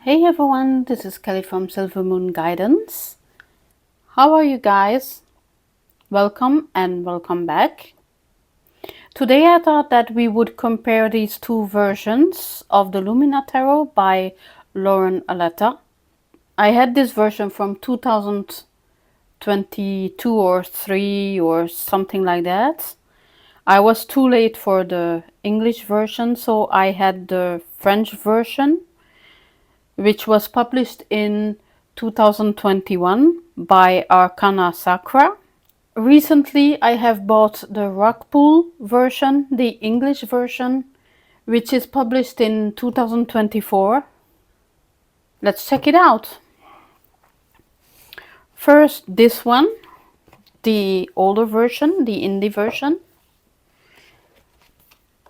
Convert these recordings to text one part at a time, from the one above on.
Hey everyone, this is Kelly from Silver Moon Guidance. How are you guys? Welcome and welcome back. Today I thought that we would compare these two versions of the Lumina Tarot by Lauren Aletta. I had this version from 2022 or 3 or something like that. I was too late for the English version, so I had the French version, which was published in 2021 by Arcana Sacra. Recently, I have bought the Rockpool version, the English version, which is published in 2024. Let's check it out. First, this one, the older version, the indie version,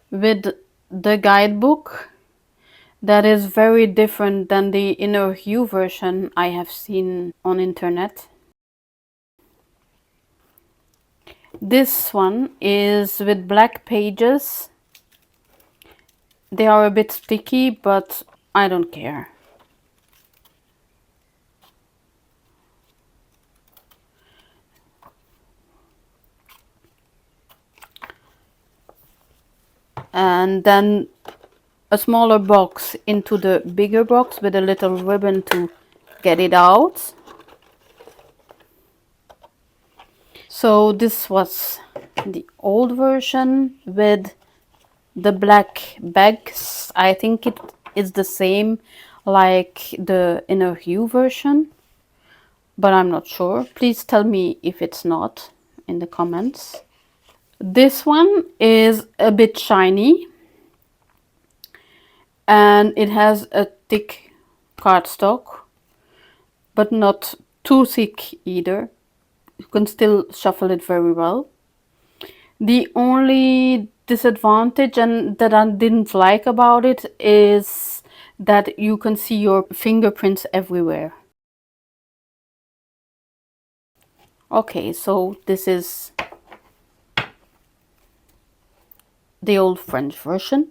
with the guidebook that is very different than the Inner Hue version I have seen on internet. This one is with black pages. They are a bit sticky, but I don't care. And then a smaller box into the bigger box with a little ribbon to get it out. So this was the old version with the black bags. I think it is the same like the Inner Hue version, but I'm not sure. Please tell me if it's not in the comments. This one is a bit shiny and it has a thick cardstock, but not too thick either. You can still shuffle it very well. The only disadvantage and that I didn't like about it is that you can see your fingerprints everywhere. Okay, so this is the old French version.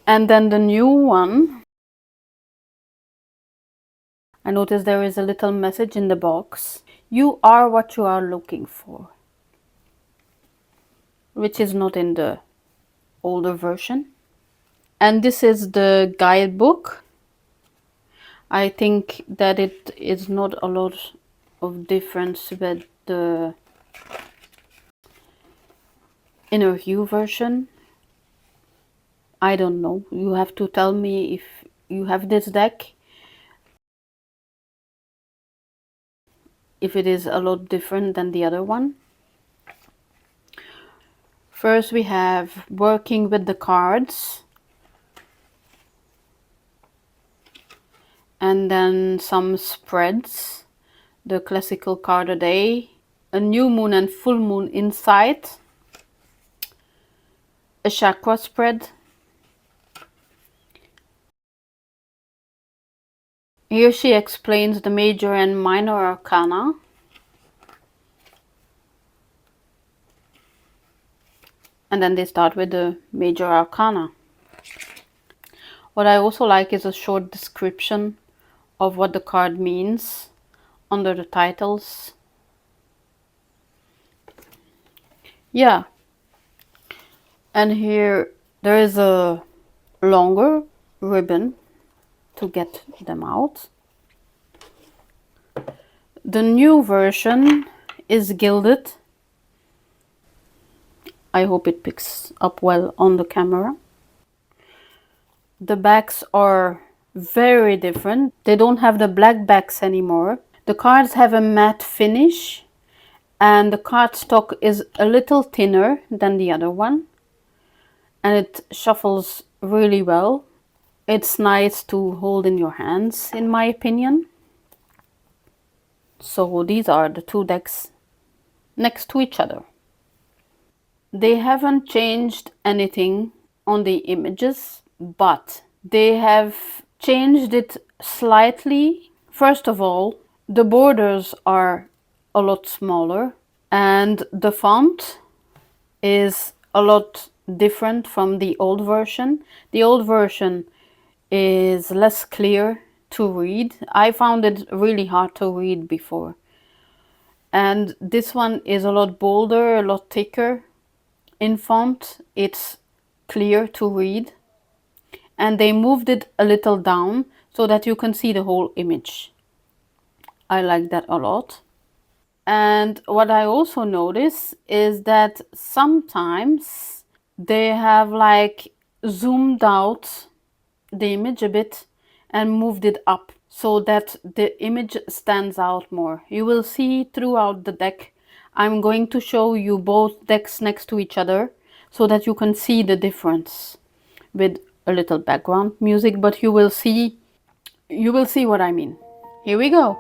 And then the new one, I noticed there is a little message in the box. You are what you are looking for, which is not in the older version. And this is the guidebook. I think that it is not a lot of difference with the Inner Hue version. I don't know. You have to tell me if you have this deck, if it is a lot different than the other one. First we have working with the cards, and then some spreads, the classical card a day, a new moon and full moon insight, a chakra spread. Here she explains the major and minor arcana. And then they start with the major arcana. What I also like is a short description of what the card means under the titles. Yeah. And here there is a longer ribbon to get them out. The new version is gilded. I hope it picks up well on the camera. The backs are very different. They don't have the black backs anymore. The cards have a matte finish and the cardstock is a little thinner than the other one. And it shuffles really well. It's nice to hold in your hands, in my opinion. So these are the two decks next to each other. They haven't changed anything on the images, but they have changed it slightly. First of all, the borders are a lot smaller and the font is a lot different from the old version. The old version is less clear to read. I found it really hard to read before. And this one is a lot bolder, a lot thicker in font. It's clear to read. And they moved it a little down so that you can see the whole image. I like that a lot. And what I also notice is that sometimes they have like zoomed out the image a bit and moved it up so that the image stands out more. You will see throughout the deck. I'm going to show you both decks next to each other so that you can see the difference with a little background music, but you will see what I mean. Here we go.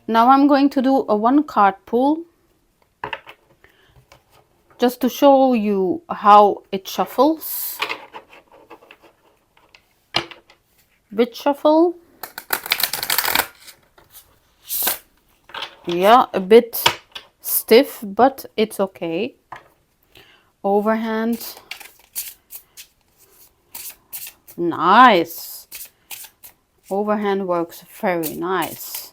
Now I'm going to do a 1 card pull just to show you how it shuffles. Bit shuffle. Yeah, a bit stiff, but it's okay. Overhand. Nice. Overhand works very nice.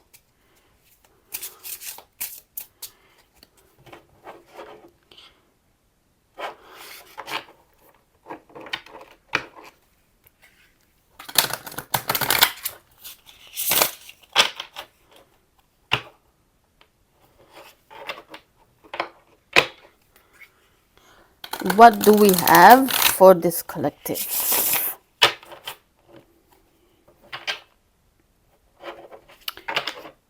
What do we have for this collective?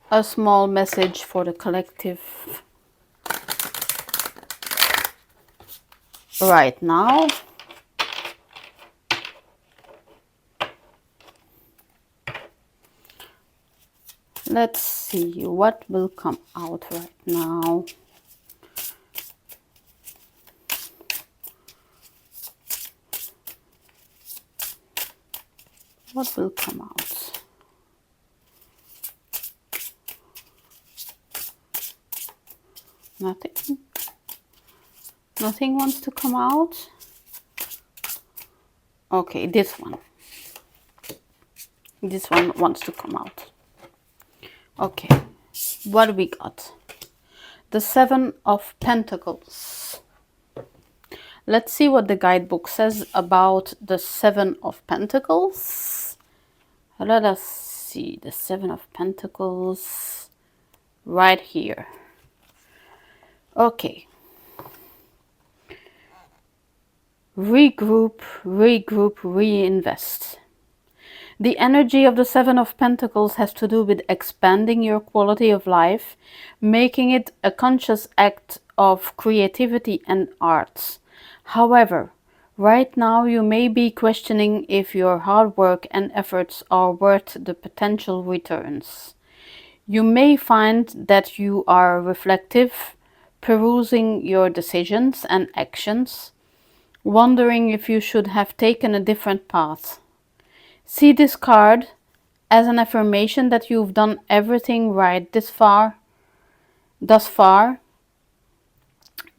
A small message for the collective right now. Let's see what will come out right now. What will come out? Nothing. Nothing wants to come out. Okay, this one. This one wants to come out. Okay, what we got? The 7 of Pentacles. Let's see what the guidebook says about the 7 of Pentacles. Let us see the 7 of Pentacles right here. Okay. Regroup, regroup, reinvest. The energy of the 7 of Pentacles has to do with expanding your quality of life, making it a conscious act of creativity and arts. However, right now you may be questioning if your hard work and efforts are worth the potential returns. You may find that you are reflective, perusing your decisions and actions, wondering if you should have taken a different path. See this card as an affirmation that you've done everything right thus far,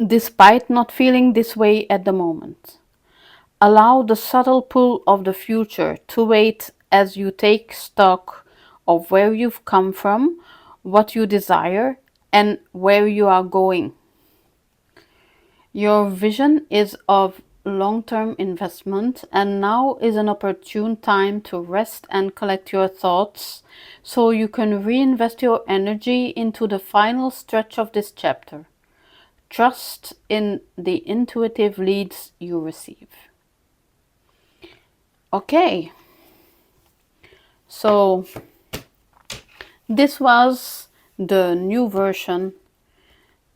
despite not feeling this way at the moment. Allow the subtle pull of the future to wait as you take stock of where you've come from, what you desire, and where you are going. Your vision is of long-term investment, and now is an opportune time to rest and collect your thoughts so you can reinvest your energy into the final stretch of this chapter. Trust in the intuitive leads you receive. Okay, so this was the new version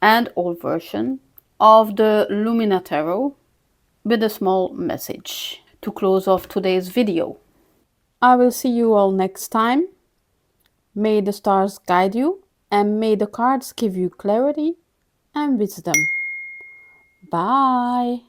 and old version of the Lumina Tarot with a small message to close off today's video. I will see you all next time. May the stars guide you and may the cards give you clarity and wisdom. Bye.